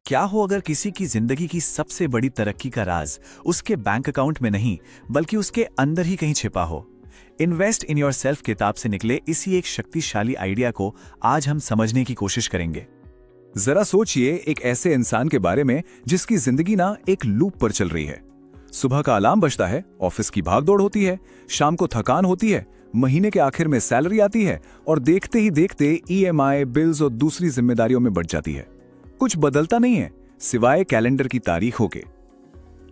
क्या हो अगर किसी की जिंदगी की सबसे बड़ी तरक्की का राज उसके बैंक अकाउंट में नहीं बल्कि उसके अंदर ही कहीं छिपा हो। इन्वेस्ट इन योरसेल्फ किताब से निकले इसी एक शक्तिशाली आइडिया को आज हम समझने की कोशिश करेंगे। जरा सोचिए एक ऐसे इंसान के बारे में जिसकी जिंदगी ना एक लूप पर चल रही है। सुबह का अलार्म बजता है, ऑफिस की भागदौड़ होती है, शाम को थकान होती है, महीने के आखिर में सैलरी आती है और देखते ही देखते ईएमआई, बिल्स और दूसरी जिम्मेदारियों में बढ़ जाती है। कुछ बदलता नहीं है सिवाय कैलेंडर की तारीखों के।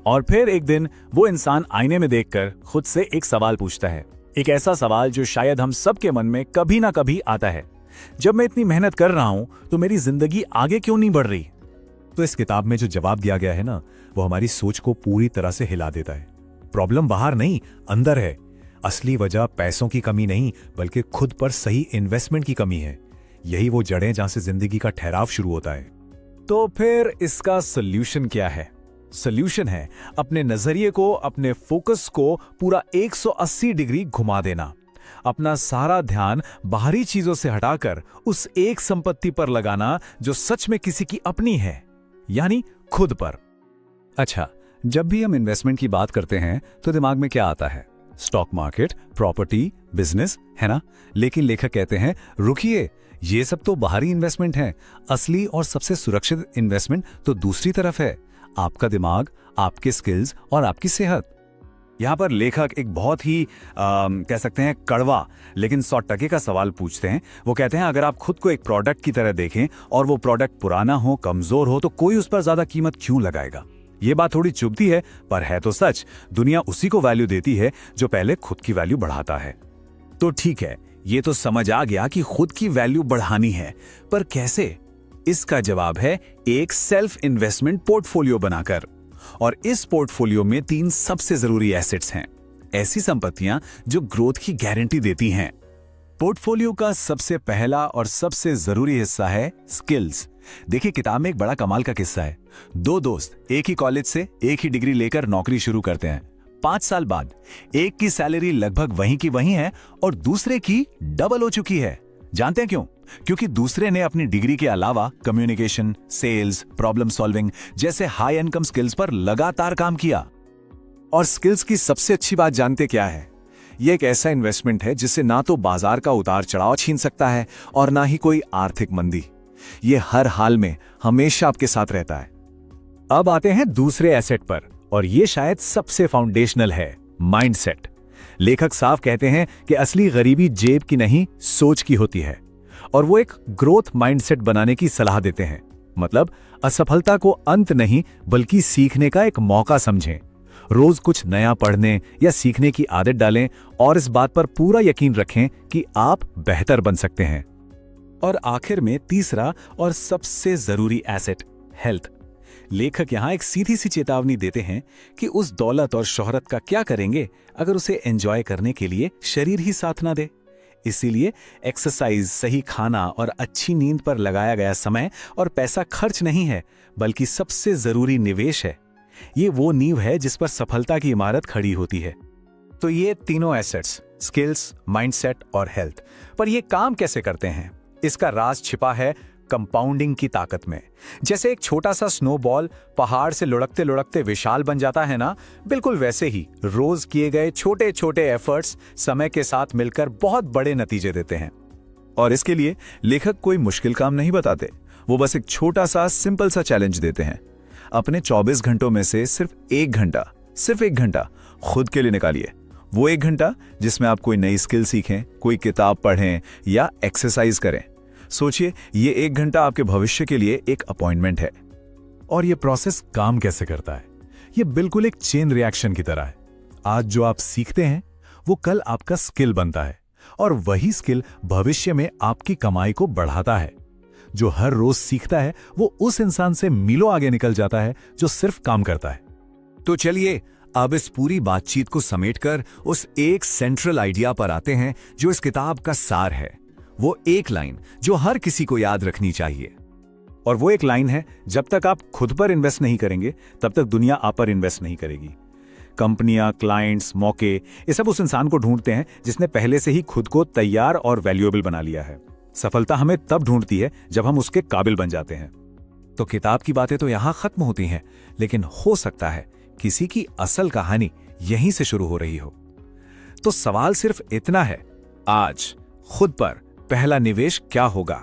और फिर एक दिन वो इंसान आईने में देखकर खुद से एक सवाल पूछता है, एक ऐसा सवाल जो शायद हम सबके मन में कभी ना कभी आता है, जब मैं इतनी मेहनत कर रहा हूं तो मेरी जिंदगी आगे क्यों नहीं बढ़ रही। तो इस किताब में जो जवाब दिया गया है ना, वो हमारी सोच को पूरी तरह से हिला देता है। प्रॉब्लम बाहर नहीं, अंदर है। असली वजह पैसों की कमी नहीं बल्कि खुद पर सही इन्वेस्टमेंट की कमी है। यही वो जड़ें जहां से जिंदगी का ठहराव शुरू होता है। तो फिर इसका सोल्यूशन क्या है? सोल्यूशन है अपने नजरिए को, अपने फोकस को पूरा 180 डिग्री घुमा देना। अपना सारा ध्यान बाहरी चीजों से हटाकर उस एक संपत्ति पर लगाना जो सच में किसी की अपनी है, यानी खुद पर। अच्छा, जब भी हम इन्वेस्टमेंट की बात करते हैं तो दिमाग में क्या आता है? स्टॉक मार्केट, प्रॉपर्टी, बिजनेस, है ना? लेकिन लेखक कहते हैं रुकिए, ये सब तो बाहरी इन्वेस्टमेंट है। असली और सबसे सुरक्षित इन्वेस्टमेंट तो दूसरी तरफ है, आपका दिमाग, आपके स्किल्स और आपकी सेहत। यहाँ पर लेखक एक बहुत ही कह सकते हैं कड़वा लेकिन 100% का सवाल पूछते हैं। वो कहते हैं अगर आप खुद को एक प्रोडक्ट की तरह देखें और वो प्रोडक्ट पुराना हो, कमजोर हो, तो कोई उस पर ज्यादा कीमत क्यों लगाएगा? ये बात थोड़ी चुभती है पर है तो सच। दुनिया उसी को वैल्यू देती है जो पहले खुद की वैल्यू बढ़ाता है। तो ठीक है, ये तो समझ आ गया कि खुद की वैल्यू बढ़ानी है, पर कैसे? इसका जवाब है एक सेल्फ इन्वेस्टमेंट पोर्टफोलियो बनाकर। और इस पोर्टफोलियो में 3 सबसे जरूरी एसेट्स हैं, ऐसी संपत्तियां जो ग्रोथ की गारंटी देती हैं। पोर्टफोलियो का सबसे पहला और सबसे जरूरी हिस्सा है स्किल्स। देखिए, किताब में एक बड़ा कमाल का किस्सा है। 2 दोस्त एक ही कॉलेज से एक ही डिग्री लेकर नौकरी शुरू करते हैं। 5 साल बाद एक की सैलरी लगभग वहीं की वहीं है और दूसरे की डबल हो चुकी है। जानते हैं क्यों? क्योंकि दूसरे ने अपनी डिग्री के अलावा कम्युनिकेशन, सेल्स, प्रॉब्लम सॉल्विंग जैसे हाई इनकम स्किल्स पर लगातार काम किया। और स्किल्स की सबसे अच्छी बात जानते क्या है? यह एक ऐसा इन्वेस्टमेंट है जिससे ना तो बाजार का उतार चढ़ाव छीन सकता है और ना ही कोई आर्थिक मंदी। यह हर हाल में हमेशा आपके साथ रहता है। अब आते हैं दूसरे एसेट पर, और ये शायद सबसे फाउंडेशनल है, माइंडसेट। लेखक साफ कहते हैं कि असली गरीबी जेब की नहीं, सोच की होती है। और वो एक ग्रोथ माइंडसेट बनाने की सलाह देते हैं। मतलब असफलता को अंत नहीं बल्कि सीखने का एक मौका समझें। रोज कुछ नया पढ़ने या सीखने की आदत डालें और इस बात पर पूरा यकीन रखें कि आप बेहतर बन सकते हैं। और आखिर में तीसरा और सबसे जरूरी एसेट, हेल्थ। लेखक यहां एक सीधी सी चेतावनी देते हैं कि उस दौलत और शोहरत का क्या करेंगे अगर उसे एंजॉय करने के लिए शरीर ही साथ ना दे। इसीलिए एक्सरसाइज, सही खाना और अच्छी नींद पर लगाया गया समय और पैसा खर्च नहीं है बल्कि सबसे जरूरी निवेश है। ये वो नींव है जिस पर सफलता की इमारत खड़ी होती है। तो ये तीनों एसेट्स, स्किल्स, माइंडसेट और हेल्थ, पर ये काम कैसे करते हैं? इसका राज छिपा है कंपाउंडिंग की ताकत में। जैसे एक छोटा सा स्नोबॉल पहाड़ से लुढ़कते लुढ़कते विशाल बन जाता है ना, बिल्कुल वैसे ही रोज किए गए छोटे छोटे एफर्ट्स समय के साथ मिलकर बहुत बड़े नतीजे देते हैं। और इसके लिए लेखक कोई मुश्किल काम नहीं बताते। वो बस एक छोटा सा सिंपल सा चैलेंज देते हैं। अपने 24 घंटों में से सिर्फ 1 घंटा खुद के लिए निकालिए। वो 1 घंटा जिसमें आप कोई नई स्किल सीखें, कोई किताब पढ़ें या एक्सरसाइज करें। सोचिए, ये 1 घंटा आपके भविष्य के लिए एक अपॉइंटमेंट है। और ये प्रोसेस काम कैसे करता है? ये बिल्कुल एक चेन रिएक्शन की तरह है। आज जो आप सीखते हैं वो कल आपका स्किल बनता है और वही स्किल भविष्य में आपकी कमाई को बढ़ाता है। जो हर रोज सीखता है वो उस इंसान से मीलों आगे निकल जाता है जो सिर्फ काम करता है। तो चलिए अब इस पूरी बातचीत को समेटकर उस एक सेंट्रल आइडिया पर आते हैं जो इस किताब का सार है। वो एक लाइन जो हर किसी को याद रखनी चाहिए। और वो एक लाइन है, जब तक आप खुद पर इन्वेस्ट नहीं करेंगे तब तक दुनिया आप पर इन्वेस्ट नहीं करेगी। कंपनियां, क्लाइंट्स, मौके, ये सब उस इंसान को ढूंढते हैं जिसने पहले से ही खुद को तैयार और वैल्यूएबल बना लिया है। सफलता हमें तब ढूंढती है जब हम उसके काबिल बन जाते हैं। तो किताब की बातें तो यहां खत्म होती हैं, लेकिन हो सकता है किसी की असल कहानी यहीं से शुरू हो रही हो। तो सवाल सिर्फ इतना है, आज खुद पर पहला निवेश क्या होगा?